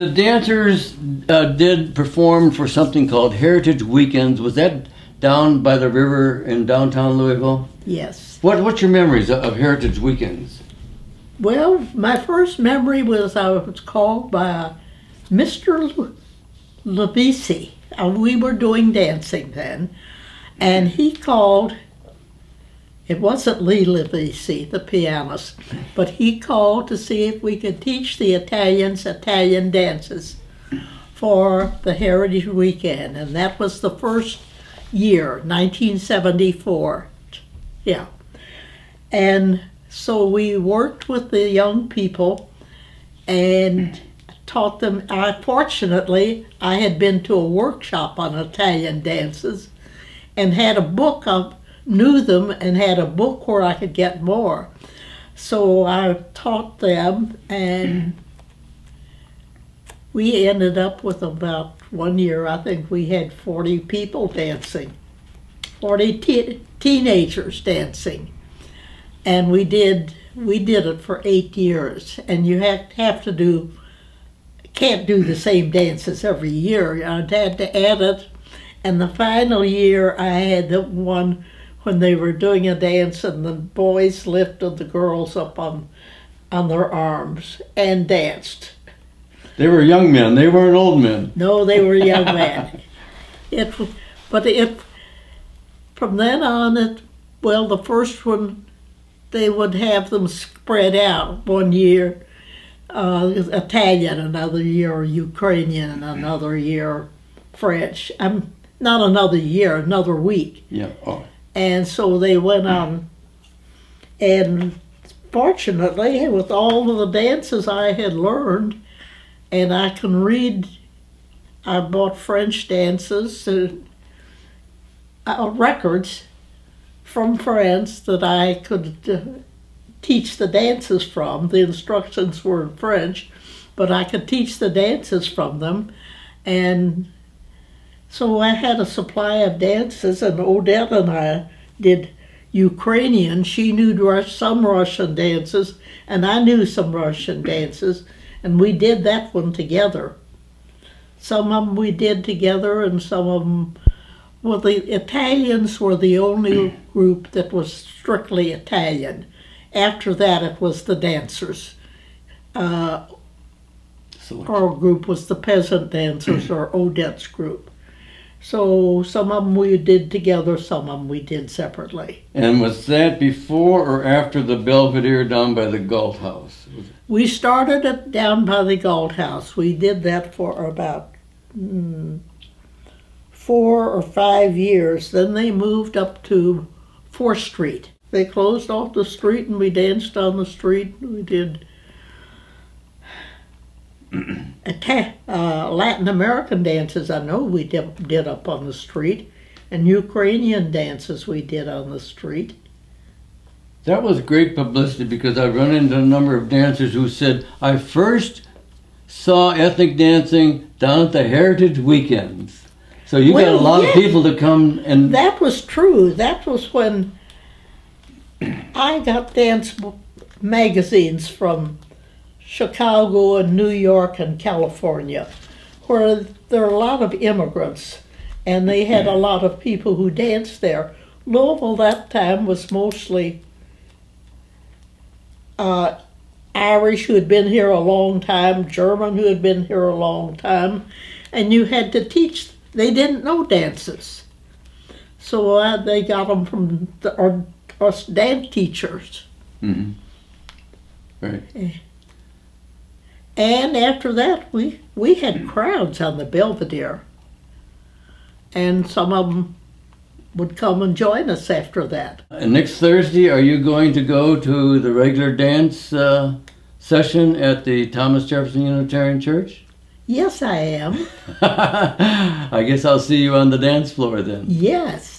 The dancers did perform for something called Heritage Weekends. Was that down by the river in downtown Louisville? Yes. What's your memories of Heritage Weekends? Well, my first memory was I was called by Mr. Levisi. We were doing dancing then, and he called. It wasn't Lee Levisi, the pianist, but he called to see if we could teach the Italians Italian dances for the Heritage Weekend, and that was the first year, 1974. Yeah. And so we worked with the young people and taught them. Fortunately, I had been to a workshop on Italian dances and had a book of knew them and had a book where I could get more. So I taught them, and we ended up with about 1 year, I think we had 40 people dancing, 40 teenagers dancing. And we did it for 8 years. And you can't do the same dances every year. I had to add it. And the final year I had the one when they were doing a dance and the boys lifted the girls up on their arms and danced. They were young men, they weren't old men. No, they were young men. From then on, well, the first one, they would have them spread out. 1 year Italian, another year Ukrainian, another year French. Not another year, another week. Yeah. Oh. And so they went on, and fortunately, with all of the dances I had learned, and I can read, I bought French dances, records from France that I could teach the dances from. The instructions were in French, but I could teach the dances from them. And so I had a supply of dances, and Odette and I did Ukrainian. She knew some Russian dances, and I knew some Russian dances, and we did that one together. Some of them we did together, and some of them, well, the Italians were the only group that was strictly Italian. After that, it was the dancers. Our group was the peasant dancers, or Odette's group. So some of them we did together, some of them we did separately. And was that before or after the Belvedere down by the Galt House? We started it down by the Galt House. We did that for about 4 or 5 years. Then they moved up to 4th Street. They closed off the street and we danced on the street. We did Latin American dances, I know we did up on the street, and Ukrainian dances we did on the street. That was great publicity, because I've run into a number of dancers who said, I first saw ethnic dancing down at the Heritage Weekends. So you got a lot of people to come and... That was true. That was when I got dance magazines from Chicago and New York and California, where there are a lot of immigrants, and they had a lot of people who danced there. Louisville that time was mostly Irish who had been here a long time, German who had been here a long time, and you had to teach. They didn't know dances, so they got them from us dance teachers. Mm-hmm. Right. And after that, we had crowds on the Belvedere. And some of them would come and join us after that. And next Thursday, are you going to go to the regular dance session at the Thomas Jefferson Unitarian Church? Yes, I am. I guess I'll see you on the dance floor then. Yes.